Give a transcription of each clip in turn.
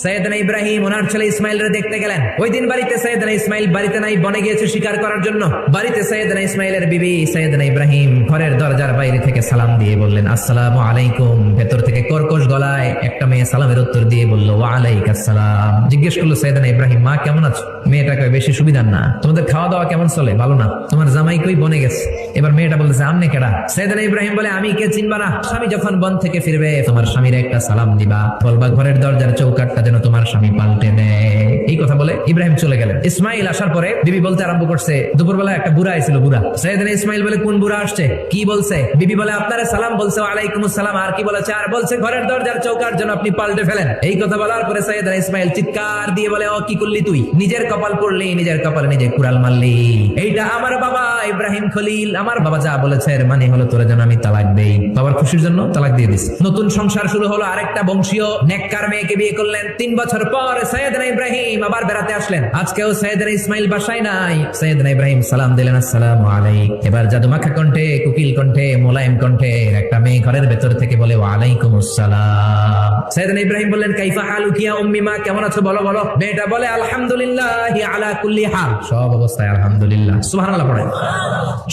সৈয়দনা ইব্রাহিম ওনার ছেলে ইসমাইলরে দেখতে গেলেন। ওই দিন বাড়িতে সৈয়দনা ইসমাইল বাড়িতে নাই, বনে গিয়েছে শিকার করার জন্য। বাড়িতে সৈয়দনা ইসমাইলের বিবি সৈয়দনা ইব্রাহিম ঘরের দরজার বাইরে থেকে সালাম দিয়ে বললেন, আসসালামু আলাইকুম। ভেতর থেকে কর্কশ গলায় একটা মেয়ে সালামের উত্তর দিয়ে বলল, ওয়া আলাইকুম আসসালাম। জিজ্ঞেস করলো সৈয়দনা ইব্রাহিম, মা কেমন আছো? মেয়েটা কয়, বেশি সুবিধার না। তোমাদের খাওয়া দাওয়া কেমন চলে? ভালো না। তোমার জামাই কই? বনে গেছে। এবার মেয়েটা বলতেছে, আমনে কেডা? সৈয়দনা ইব্রাহিম বলে, আমি কে চিনবা না? স্বামী যখন বন থেকে ফিরবে তোমার স্বামীর একটা সালাম দিবা, বলবা ঘরের দরজার চৌকাটটা যেন তোমার স্বামী পাল্টে নেয়। এই কথা বলে ইব্রাহিম চলে গেলেন। ইসমাইল আসার পরে বিবি বলতে আরম্ভ করছে, দুপুরবেলা একটা বুড়া আইছিল। বুড়া সৈয়দনা ইসমাইল বলে, কোন বুড়া আসছে? কি বলছে? বিবি বলে, আপনারে সালাম বলছে, ওয়ালাইকুম আসসালাম। আর কি বলেছে? আর বলছে ঘরের দরজার চৌকাট যেন আপনি পাল্টে ফেলেন। এই কথা বলার পরে সৈয়দনা ইসমাইল চিৎকার দিয়ে বলে, ও কি করলি তুই? নিজের কপাল পড়লি, নিজের কপালে নিজে কুড়াল মারলি। এইটা আমার বাবা ইব্রাহিম খলিল, আমার বাবা যা বলেছে এর মানে হলো তোরে যেন আমি তালাক দেই। বাবার খুশির জন্য তালাক দিয়ে দিস। নতুন সংসার শুরু হলো। আরেকটা বংশীয় নেককার মেয়েকে বিয়ে করলেন। 3 বছর পর সৈয়দনা ইব্রাহিম আবার বেড়াতে আসলেন। আজকেও সৈয়দনা ইসমাইল বাসায় নাই। সৈয়দনা ইব্রাহিম সালাম দিলেন, আসসালামু আলাইকুম। এবার জাদুমাখা কণ্ঠে, কুকিল কণ্ঠে, মোলায়েম কণ্ঠে একটা মেয়ে ঘরের ভেতর থেকে বলে, ওয়ালাইকুম আসসালাম। সৈয়দনা ইব্রাহিম বললেন, কাইফা হালুকি ইয়া উম্মি, মা কেমন আছো? বলো বলো। মেয়েটা বলে, আলহামদুলিল্লাহি আলা কুল্লি হাল, সব অবস্থায় আলহামদুলিল্লাহ। সুবহানাল্লাহ পড়ে।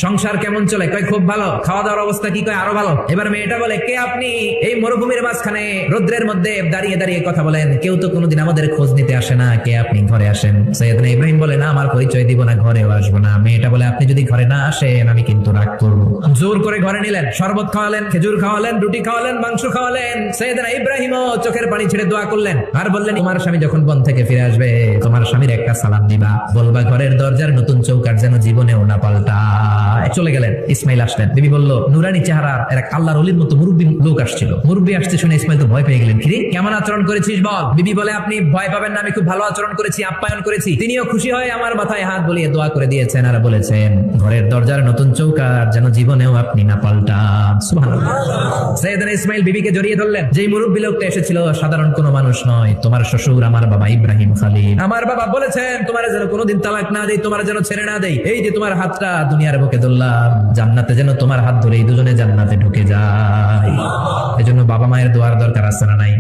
সংসার কেমন চলে? কয় খুব ভালো। খাওয়া দাওয়ার অবস্থা কি? কয় আরো ভালো। এবার মেয়েটা বলে, কে আপনি? এই মরুভূমির মাঝখানে রোদ্রের মধ্যে দাঁড়িয়ে দাঁড়িয়ে কথা বলেন, কেউ তো কোনোদিন আমাদের খোঁজ নিতে আসে না। কে আপনি? ঘরে আসেন। সৈয়দনা ইব্রাহিম বলে, না আমার পরিচয় দিব না, ঘরেও আসবো না। মেয়েটা বলে, আপনি যদি ঘরে না আসেন আমি কিন্তু রাগ করবো। জোর করে ঘরে নিলেন। শরবত খাওয়ালেন, খেজুর খাওয়ালেন, রুটি খাওয়ালেন, মাংস খাওয়ালেন। সৈয়দনা ইব্রাহিমও চোখের পানি ছেড়ে দোয়া করলেন আর বললেন, তোমার স্বামী যখন বন থেকে ফিরে আসবে তোমার স্বামীর একটা সালাম দিবা, বলবা ঘরের দরজার নতুন চৌকাট যেন জীবনেও না পাল্টায়। চলে গেলেন। ইসমাইল আসলেন। বিবি বলল, নুরানি চেহারার এক আল্লাহর ওলির মতো মুরব্বী লোক আসছিল। মুরব্বী আসছে শুনে ইসমাইল তো ভয় পেয়ে গেলেন। কিরে, কেমন আচরণ করেছিস বল? বিবি বলে, আপনি ভয় পাবেন না, আমি খুব ভালো আচরণ করেছি, আপ্যায়ন করেছি। তিনিও খুশি হয়ে আমার মাথায় হাত বুলিয়ে দোয়া করে দিয়েছেন আর বলেছেন, ঘরের দরজার নতুন চৌকাট যেন জীবনেও আপনি না পাল্টান। সুবহানাল্লাহ। সৈয়দনা ইসমাইল বিবিকে জড়িয়ে ধরলেন। যেই মুরব্বী লোকটা এসেছিল সাধারণ কোনো মানুষ নয়, তোমার শ্বশুর আমার বাবা ইব্রাহিম খলিল। আমার বাবা বলেছেন তোমার যেন কোনোদিন তালাক না দেই, তোমার যেন ছেড়ে না দেই। এই যে তোমার হাতটা দুনিয়ার বুকে ধরলাম, জান্নাতে যেন তোমার হাত ধরে এই দুজনে জান্নাতে ঢুকে যায়। এজন্য বাবা মায়ের দোয়ার দরকার আছে না নাই?